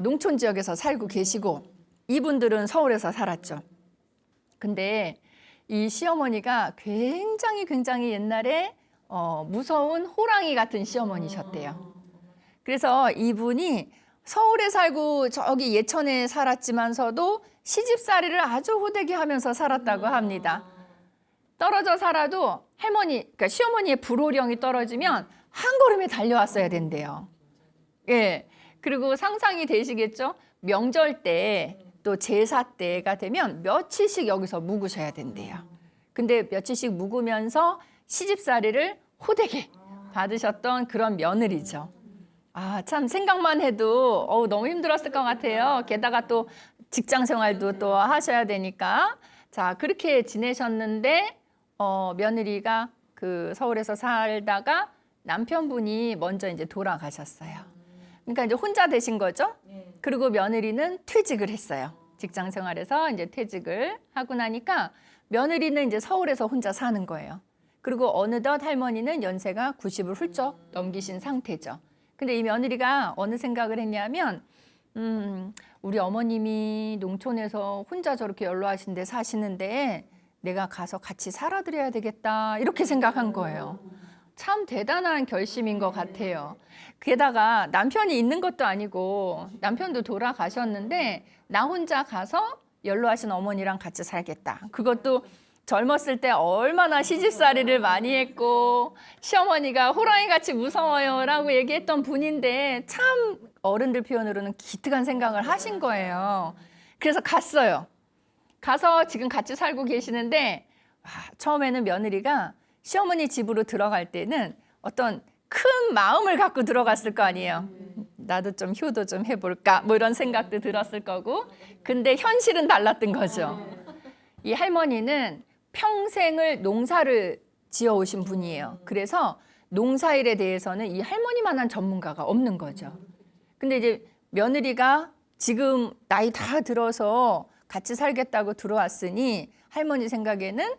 농촌 지역에서 살고 계시고 이분들은 서울에서 살았죠. 근데 이 시어머니가 굉장히 옛날에 무서운 호랑이 같은 시어머니셨대요. 그래서 이분이 서울에 살고 저기 예천에 살았지만서도 시집살이를 아주 호되게 하면서 살았다고 합니다. 떨어져 살아도 그러니까 시어머니의 불호령이 떨어지면 한 걸음에 달려왔어야 된대요. 예. 그리고 상상이 되시겠죠? 명절 때 또 제사 때가 되면 며칠씩 여기서 묵으셔야 된대요. 근데 며칠씩 묵으면서 시집살이를 호되게 받으셨던 그런 며느리죠. 아, 참 생각만 해도 너무 힘들었을 것 같아요. 게다가 또 직장 생활도 또 하셔야 되니까. 자, 그렇게 지내셨는데 며느리가 그 서울에서 살다가 남편분이 먼저 이제 돌아가셨어요. 그러니까 이제 혼자 되신 거죠. 그리고 며느리는 퇴직을 했어요. 직장 생활에서 이제 퇴직을 하고 나니까 며느리는 이제 서울에서 혼자 사는 거예요. 그리고 어느덧 할머니는 연세가 90을 훌쩍 넘기신 상태죠. 근데 이 며느리가 어느 생각을 했냐면 우리 어머님이 농촌에서 혼자 저렇게 연로하신 데 사시는데 내가 가서 같이 살아드려야 되겠다 이렇게 생각한 거예요. 참 대단한 결심인 것 같아요. 게다가 남편이 있는 것도 아니고 남편도 돌아가셨는데 나 혼자 가서 연로하신 어머니랑 같이 살겠다. 그것도 젊었을 때 얼마나 시집살이를 많이 했고 시어머니가 호랑이같이 무서워요 라고 얘기했던 분인데 참 어른들 표현으로는 기특한 생각을 하신 거예요. 그래서 갔어요. 가서 지금 같이 살고 계시는데 처음에는 며느리가 시어머니 집으로 들어갈 때는 어떤 큰 마음을 갖고 들어갔을 거 아니에요. 나도 좀 효도 좀 해볼까 뭐 이런 생각도 들었을 거고. 근데 현실은 달랐던 거죠. 이 할머니는 평생을 농사를 지어오신 분이에요. 그래서 농사일에 대해서는 이 할머니만한 전문가가 없는 거죠. 근데 이제 며느리가 지금 나이 다 들어서 같이 살겠다고 들어왔으니 할머니 생각에는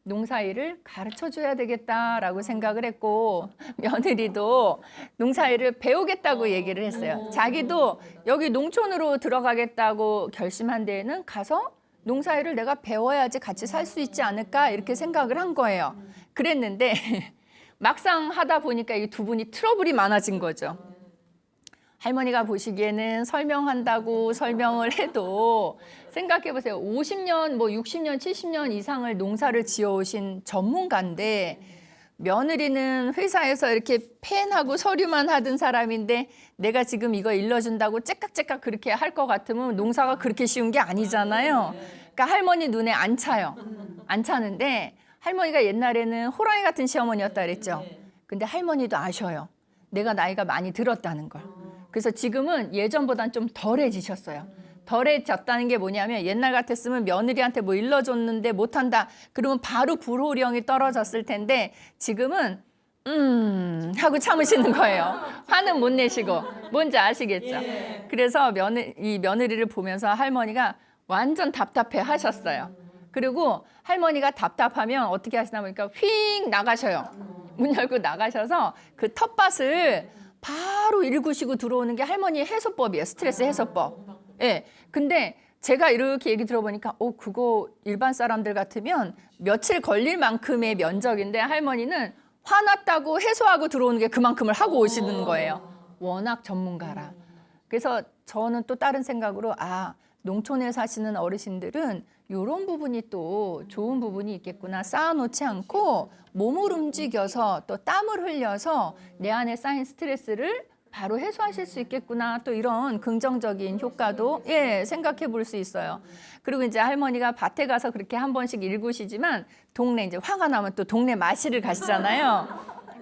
농사일을 가르쳐줘야 되겠다라고 생각을 했고 며느리도 농사일을 배우겠다고 얘기를 했어요. 자기도 여기 농촌으로 들어가겠다고 결심한 데에는 가서 농사일을 내가 배워야지 같이 살 수 있지 않을까 이렇게 생각을 한 거예요. 그랬는데 막상 하다 보니까 이 두 분이 트러블이 많아진 거죠. 할머니가 보시기에는 설명한다고 설명을 해도 생각해 보세요. 50년, 뭐 60년, 70년 이상을 농사를 지어오신 전문가인데 며느리는 회사에서 이렇게 펜하고 서류만 하던 사람인데 내가 지금 이거 일러준다고 째깍째깍 그렇게 할 것 같으면 농사가 그렇게 쉬운 게 아니잖아요. 그러니까 할머니 눈에 안 차요. 안 차는데 할머니가 옛날에는 호랑이 같은 시어머니였다 그랬죠. 근데 할머니도 아셔요. 내가 나이가 많이 들었다는 걸. 그래서 지금은 예전보단 좀 덜해지셨어요. 덜해졌다는 게 뭐냐면 옛날 같았으면 며느리한테 뭐 일러줬는데 못한다. 그러면 바로 불호령이 떨어졌을 텐데 지금은 하고 참으시는 거예요. 화는 못 내시고. 뭔지 아시겠죠? 그래서 이 며느리를 보면서 할머니가 완전 답답해 하셨어요. 그리고 할머니가 답답하면 어떻게 하시나 보니까 휙 나가셔요. 문 열고 나가셔서 그 텃밭을 바로 일구시고 들어오는 게 할머니의 해소법이에요. 스트레스 해소법. 예. 근데 제가 이렇게 얘기 들어보니까 그거 일반 사람들 같으면 며칠 걸릴 만큼의 면적인데 할머니는 화났다고 해소하고 들어오는 게 그만큼을 하고 오시는 거예요. 워낙 전문가라. 그래서 저는 또 다른 생각으로 농촌에 사시는 어르신들은 이런 부분이 또 좋은 부분이 있겠구나. 쌓아놓지 않고 몸을 움직여서 또 땀을 흘려서 내 안에 쌓인 스트레스를 바로 해소하실 수 있겠구나. 또 이런 긍정적인 효과도 생각해 볼 수 있어요. 그리고 이제 할머니가 밭에 가서 그렇게 한 번씩 일구시지만 동네 이제 화가 나면 또 동네 마실을 가시잖아요.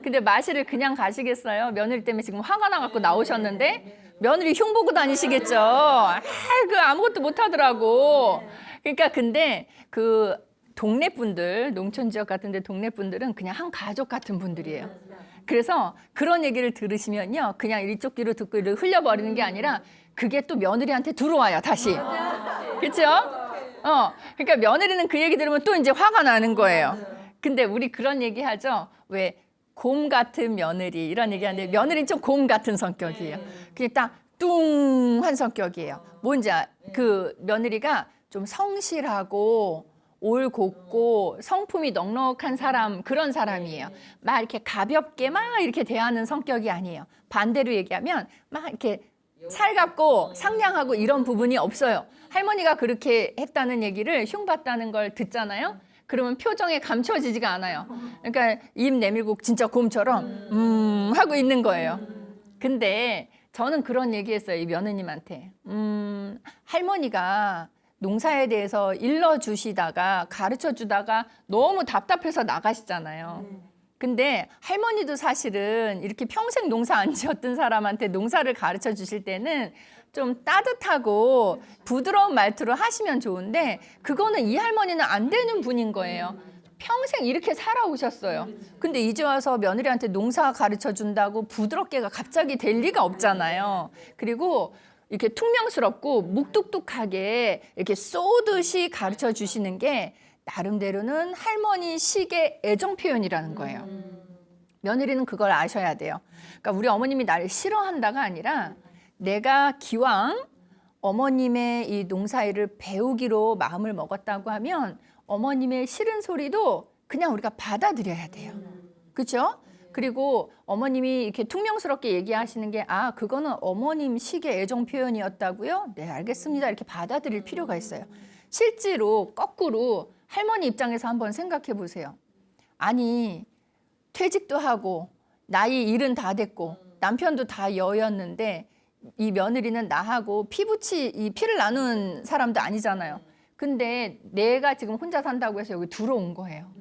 근데 마실을 그냥 가시겠어요? 며느리 때문에 지금 화가 나갖고 나오셨는데 며느리 흉보고 다니시겠죠. 그 아무것도 못하더라고. 그러니까 근데 그 동네 분들, 농촌 지역 같은데 동네 분들은 그냥 한 가족 같은 분들이에요. 그래서 그런 얘기를 들으시면요, 그냥 이쪽 귀로 듣고 이를 흘려버리는 게 아니라 그게 또 며느리한테 들어와요, 다시. 그렇죠? 그러니까 며느리는 그 얘기 들으면 또 이제 화가 나는 거예요. 근데 우리 그런 얘기 하죠. 왜 곰 같은 며느리 이런 얘기 하는데 며느리는 좀 곰 같은 성격이에요. 그냥 딱 뚱한 성격이에요. 뭔지 그 며느리가 좀 성실하고 올곧고 성품이 넉넉한 사람, 그런 사람이에요. 막 이렇게 가볍게 막 이렇게 대하는 성격이 아니에요. 반대로 얘기하면 막 이렇게 살갑고 상냥하고 이런 부분이 없어요. 할머니가 그렇게 했다는 얘기를 흉봤다는 걸 듣잖아요. 그러면 표정에 감춰지지가 않아요. 그러니까 입 내밀고 진짜 곰처럼 하고 있는 거예요. 근데 저는 그런 얘기했어요, 이 며느님한테. 할머니가 농사에 대해서 일러주시다가 가르쳐주다가 너무 답답해서 나가시잖아요. 근데 할머니도 사실은 이렇게 평생 농사 안 지었던 사람한테 농사를 가르쳐 주실 때는 좀 따뜻하고 부드러운 말투로 하시면 좋은데 그거는 이 할머니는 안 되는 분인 거예요. 평생 이렇게 살아오셨어요. 근데 이제 와서 며느리한테 농사 가르쳐 준다고 부드럽게가 갑자기 될 리가 없잖아요. 그리고 이렇게 퉁명스럽고 묵뚝뚝하게 이렇게 쏘듯이 가르쳐 주시는 게 나름대로는 할머니식의 애정 표현이라는 거예요. 며느리는 그걸 아셔야 돼요. 그러니까 우리 어머님이 나를 싫어한다가 아니라 내가 기왕 어머님의 이 농사일을 배우기로 마음을 먹었다고 하면 어머님의 싫은 소리도 그냥 우리가 받아들여야 돼요. 그렇죠? 그리고 어머님이 이렇게 퉁명스럽게 얘기하시는 게 그거는 어머님식의 애정 표현이었다고요? 네, 알겠습니다. 이렇게 받아들일 필요가 있어요. 실제로 거꾸로 할머니 입장에서 한번 생각해 보세요. 아니, 퇴직도 하고 나이 70 다 됐고 남편도 다 여였는데 이 며느리는 나하고 이 피를 나눈 사람도 아니잖아요. 근데 내가 지금 혼자 산다고 해서 여기 들어온 거예요.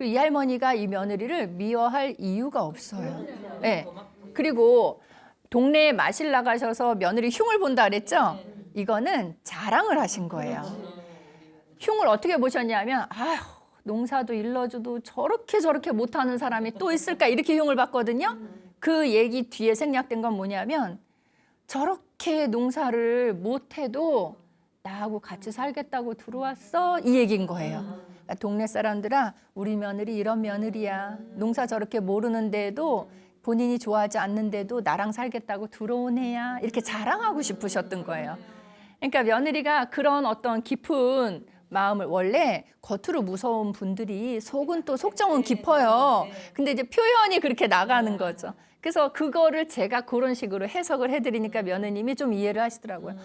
이 할머니가 이 며느리를 미워할 이유가 없어요. 네. 그리고 동네에 마실 나가셔서 며느리 흉을 본다 그랬죠? 이거는 자랑을 하신 거예요. 흉을 어떻게 보셨냐면 농사도 일러줘도 저렇게 못하는 사람이 또 있을까 이렇게 흉을 봤거든요. 그 얘기 뒤에 생략된 건 뭐냐면 저렇게 농사를 못해도 나하고 같이 살겠다고 들어왔어 이 얘기인 거예요. 그러니까 동네 사람들아 우리 며느리 이런 며느리야. 농사 저렇게 모르는데도 본인이 좋아하지 않는데도 나랑 살겠다고 들어온 애야. 이렇게 자랑하고 싶으셨던 거예요. 그러니까 며느리가 그런 어떤 깊은 마음을 원래 겉으로 무서운 분들이 속은 또 속정은 깊어요. 근데 이제 표현이 그렇게 나가는 거죠. 그래서 그거를 제가 그런 식으로 해석을 해드리니까 며느님이 좀 이해를 하시더라고요.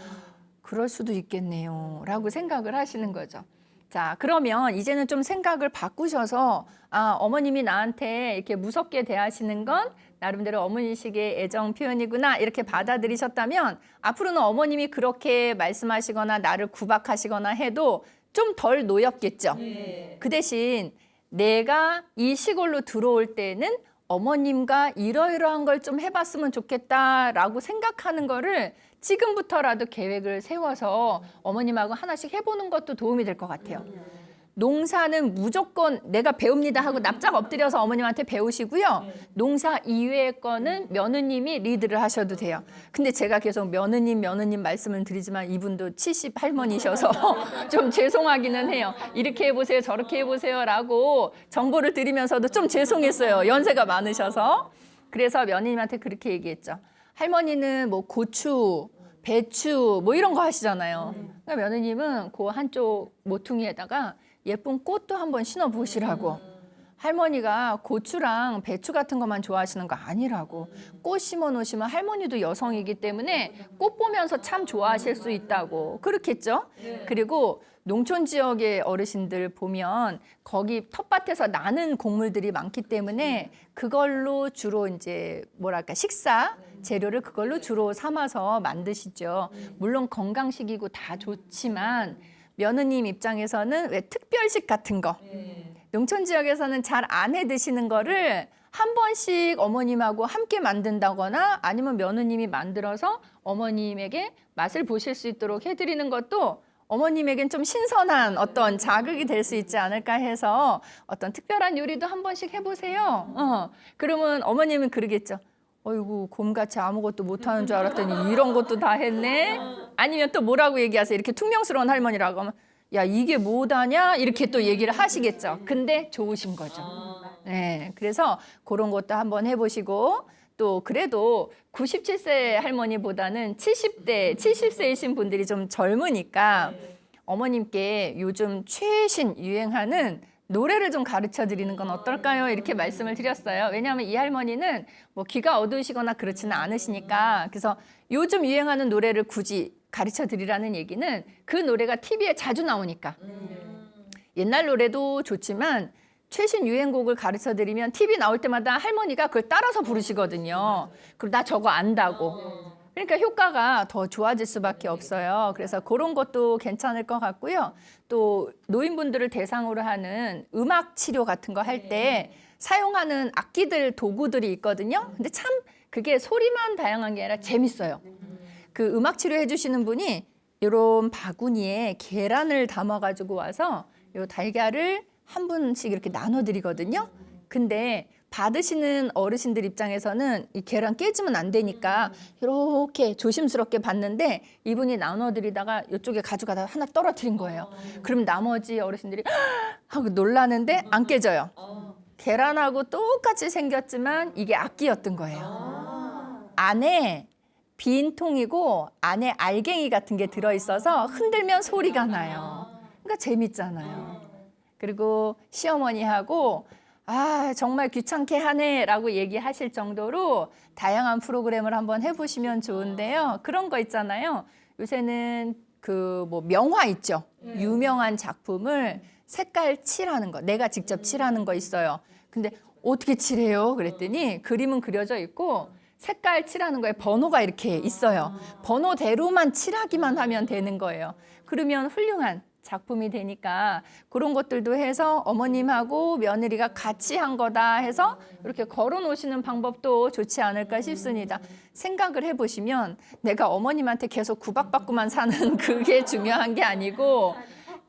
그럴 수도 있겠네요 라고 생각을 하시는 거죠. 자, 그러면 이제는 좀 생각을 바꾸셔서 어머님이 나한테 이렇게 무섭게 대하시는 건 나름대로 어머니식의 애정 표현이구나 이렇게 받아들이셨다면 앞으로는 어머님이 그렇게 말씀하시거나 나를 구박하시거나 해도 좀 덜 노엽겠죠. 그 대신 내가 이 시골로 들어올 때는 어머님과 이러이러한 걸 좀 해봤으면 좋겠다라고 생각하는 거를 지금부터라도 계획을 세워서 어머님하고 하나씩 해보는 것도 도움이 될 것 같아요. 농사는 무조건 내가 배웁니다 하고 납작 엎드려서 어머님한테 배우시고요. 농사 이외의 거는 며느님이 리드를 하셔도 돼요. 근데 제가 계속 며느님 말씀을 드리지만 이분도 70 할머니셔서 좀 죄송하기는 해요. 이렇게 해보세요 저렇게 해보세요 라고 정보를 드리면서도 좀 죄송했어요. 연세가 많으셔서. 그래서 며느님한테 그렇게 얘기했죠. 할머니는 뭐 고추, 배추 뭐 이런 거 하시잖아요. 그러니까 며느님은 그 한쪽 모퉁이에다가 예쁜 꽃도 한번 심어 보시라고. 할머니가 고추랑 배추 같은 것만 좋아하시는 거 아니라고. 꽃 심어 놓으시면 할머니도 여성이기 때문에 꽃 보면서 참 좋아하실 수 있다고. 그렇겠죠? 그리고 농촌 지역의 어르신들 보면 거기 텃밭에서 나는 곡물들이 많기 때문에 그걸로 주로 이제 뭐랄까 식사 재료를 그걸로 주로 삼아서 만드시죠. 물론 건강식이고 다 좋지만 며느님 입장에서는 왜 특별식 같은 거 농촌 지역에서는 잘 안 해 드시는 거를 한 번씩 어머님하고 함께 만든다거나 아니면 며느님이 만들어서 어머님에게 맛을 보실 수 있도록 해드리는 것도 어머님에겐 좀 신선한 어떤 자극이 될 수 있지 않을까 해서 어떤 특별한 요리도 한 번씩 해보세요. 그러면 어머님은 그러겠죠. 어이구, 곰같이 아무것도 못하는 줄 알았더니 이런 것도 다 했네. 아니면 또 뭐라고 얘기하세요. 이렇게 퉁명스러운 할머니라고 하면 야, 이게 뭐다냐? 이렇게 또 얘기를 하시겠죠. 근데 좋으신 거죠. 네, 그래서 그런 것도 한번 해보시고, 또 그래도 97세 할머니보다는 70세이신 분들이 좀 젊으니까 어머님께 요즘 최신 유행하는 노래를 좀 가르쳐 드리는 건 어떨까요? 이렇게 말씀을 드렸어요. 왜냐하면 이 할머니는 뭐 귀가 어두우시거나 그렇지는 않으시니까. 그래서 요즘 유행하는 노래를 굳이 가르쳐 드리라는 얘기는 그 노래가 TV에 자주 나오니까. 옛날 노래도 좋지만 최신 유행곡을 가르쳐 드리면 TV 나올 때마다 할머니가 그걸 따라서 부르시거든요. 그리고 나 저거 안다고. 그러니까 효과가 더 좋아질 수밖에 없어요. 그래서 그런 것도 괜찮을 것 같고요. 또 노인분들을 대상으로 하는 음악 치료 같은 거 할 때 사용하는 악기들, 도구들이 있거든요. 근데 참 그게 소리만 다양한 게 아니라 재밌어요. 그 음악 치료 해주시는 분이 이런 바구니에 계란을 담아가지고 와서 요 달걀을 한 분씩 이렇게 나눠드리거든요. 근데 받으시는 어르신들 입장에서는 이 계란 깨지면 안 되니까 이렇게 조심스럽게 받는데 이분이 나눠드리다가 이쪽에 가져가다가 하나 떨어뜨린 거예요. 그럼 나머지 어르신들이 하고 놀라는데 안 깨져요. 계란하고 똑같이 생겼지만 이게 악기였던 거예요. 안에 빈 통이고 안에 알갱이 같은 게 들어있어서 흔들면 소리가 나요. 그러니까 재밌잖아요. 그리고 시어머니하고 아, 정말 귀찮게 하네 라고 얘기하실 정도로 다양한 프로그램을 한번 해보시면 좋은데요. 그런 거 있잖아요. 요새는 그 뭐 명화 있죠. 유명한 작품을 색깔 칠하는 거, 내가 직접 칠하는 거 있어요. 근데 어떻게 칠해요? 그랬더니 그림은 그려져 있고 색깔 칠하는 거에 번호가 이렇게 있어요. 번호대로만 칠하기만 하면 되는 거예요. 그러면 훌륭한 작품이 되니까 그런 것들도 해서 어머님하고 며느리가 같이 한 거다 해서 이렇게 걸어 놓으시는 방법도 좋지 않을까 싶습니다. 생각을 해보시면 내가 어머님한테 계속 구박받고만 사는 그게 중요한 게 아니고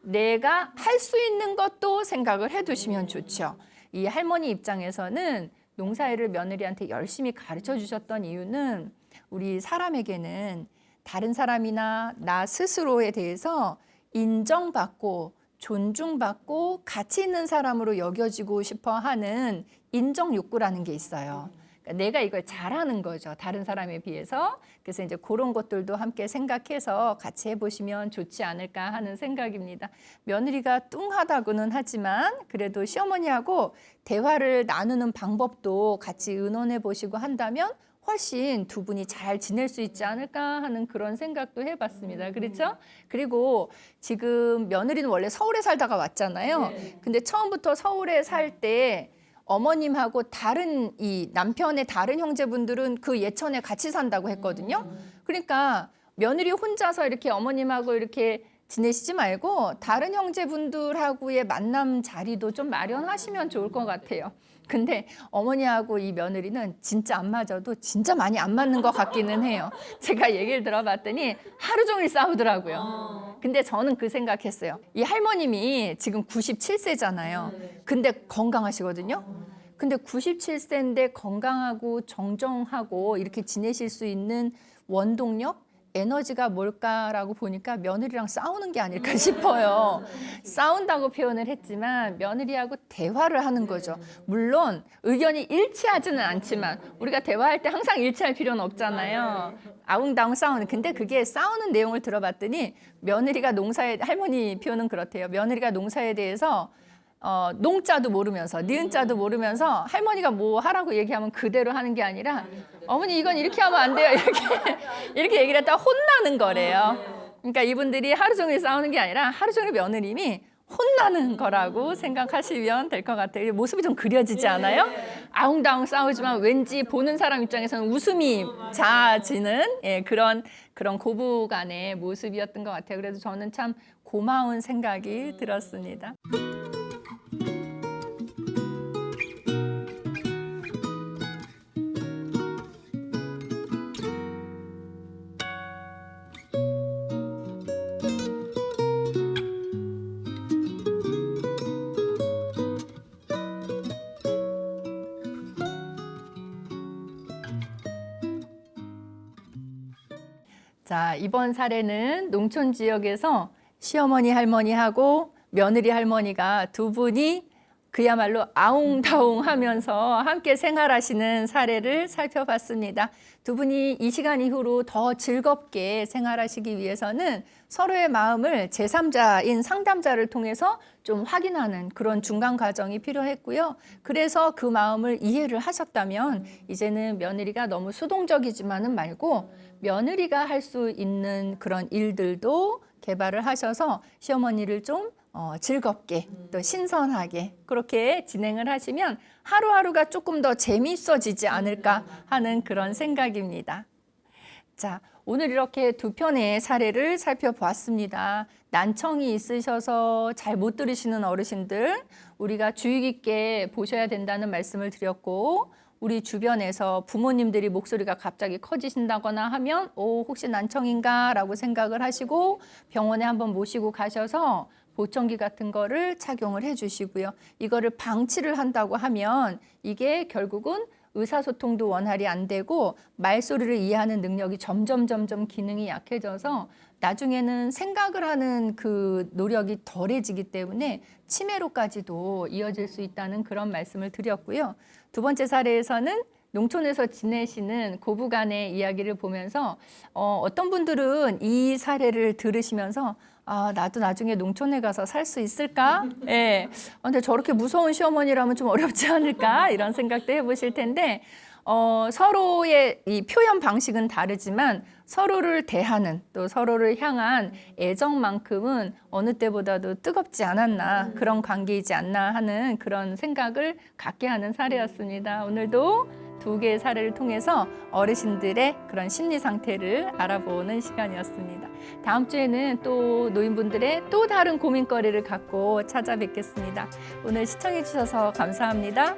내가 할 수 있는 것도 생각을 해두시면 좋죠. 이 할머니 입장에서는 농사일을 며느리한테 열심히 가르쳐 주셨던 이유는 우리 사람에게는 다른 사람이나 나 스스로에 대해서 인정받고 존중받고 가치 있는 사람으로 여겨지고 싶어 하는 인정 욕구라는 게 있어요. 그러니까 내가 이걸 잘하는 거죠. 다른 사람에 비해서. 그래서 이제 그런 것들도 함께 생각해서 같이 해보시면 좋지 않을까 하는 생각입니다. 며느리가 뚱하다고는 하지만 그래도 시어머니하고 대화를 나누는 방법도 같이 의논해 보시고 한다면 훨씬 두 분이 잘 지낼 수 있지 않을까 하는 그런 생각도 해봤습니다. 그렇죠? 그리고 지금 며느리는 원래 서울에 살다가 왔잖아요. 근데 처음부터 서울에 살 때 어머님하고 다른 이 남편의 다른 형제분들은 그 예천에 같이 산다고 했거든요. 그러니까 며느리 혼자서 이렇게 어머님하고 이렇게 지내시지 말고 다른 형제분들하고의 만남 자리도 좀 마련하시면 좋을 것 같아요. 근데 어머니하고 이 며느리는 진짜 안 맞아도 진짜 많이 안 맞는 것 같기는 해요. 제가 얘기를 들어봤더니 하루 종일 싸우더라고요. 근데 저는 그 생각했어요. 이 할머님이 지금 97세잖아요. 근데 건강하시거든요. 근데 97세인데 건강하고 정정하고 이렇게 지내실 수 있는 원동력? 에너지가 뭘까라고 보니까 며느리랑 싸우는 게 아닐까 싶어요. 싸운다고 표현을 했지만 며느리하고 대화를 하는 거죠. 물론 의견이 일치하지는 않지만 우리가 대화할 때 항상 일치할 필요는 없잖아요. 아웅다웅 싸우는. 근데 그게 싸우는 내용을 들어봤더니 며느리가 농사에, 할머니 표현은 그렇대요. 며느리가 농사에 대해서 농자도 모르면서 니은자도 모르면서 할머니가 뭐 하라고 얘기하면 그대로 하는 게 아니라 어머니 이건 이렇게 하면 안 돼요 이렇게 얘기를 했다가 혼나는 거래요. 그러니까 이분들이 하루 종일 싸우는 게 아니라 하루 종일 며느님이 혼나는 거라고 생각하시면 될 것 같아요. 모습이 좀 그려지지 않아요? 아웅다웅 싸우지만 왠지 보는 사람 입장에서는 웃음이 자아지는 그런 고부간의 모습이었던 것 같아요. 그래서 저는 참 고마운 생각이 들었습니다. 자, 이번 사례는 농촌 지역에서 시어머니 할머니하고 며느리 할머니가 두 분이 그야말로 아웅다웅 하면서 함께 생활하시는 사례를 살펴봤습니다. 두 분이 이 시간 이후로 더 즐겁게 생활하시기 위해서는 서로의 마음을 제3자인 상담자를 통해서 좀 확인하는 그런 중간 과정이 필요했고요. 그래서 그 마음을 이해를 하셨다면 이제는 며느리가 너무 수동적이지만은 말고 며느리가 할 수 있는 그런 일들도 개발을 하셔서 시어머니를 좀 즐겁게 또 신선하게 그렇게 진행을 하시면 하루하루가 조금 더 재미있어지지 않을까 하는 그런 생각입니다. 자, 오늘 이렇게 두 편의 사례를 살펴보았습니다. 난청이 있으셔서 잘 못 들으시는 어르신들 우리가 주의 깊게 보셔야 된다는 말씀을 드렸고, 우리 주변에서 부모님들이 목소리가 갑자기 커지신다거나 하면 혹시 난청인가 라고 생각을 하시고 병원에 한번 모시고 가셔서 보청기 같은 거를 착용을 해주시고요. 이거를 방치를 한다고 하면 이게 결국은 의사소통도 원활히 안 되고 말소리를 이해하는 능력이 점점 기능이 약해져서 나중에는 생각을 하는 그 노력이 덜해지기 때문에 치매로까지도 이어질 수 있다는 그런 말씀을 드렸고요. 두 번째 사례에서는 농촌에서 지내시는 고부간의 이야기를 보면서 어떤 분들은 이 사례를 들으시면서 나도 나중에 농촌에 가서 살 수 있을까? 예. 근데 저렇게 무서운 시어머니라면 좀 어렵지 않을까? 이런 생각도 해보실 텐데, 서로의 이 표현 방식은 다르지만 서로를 대하는 또 서로를 향한 애정만큼은 어느 때보다도 뜨겁지 않았나, 그런 관계이지 않나 하는 그런 생각을 갖게 하는 사례였습니다. 오늘도 두 개의 사례를 통해서 어르신들의 그런 심리 상태를 알아보는 시간이었습니다. 다음 주에는 또 노인분들의 또 다른 고민거리를 갖고 찾아뵙겠습니다. 오늘 시청해 주셔서 감사합니다.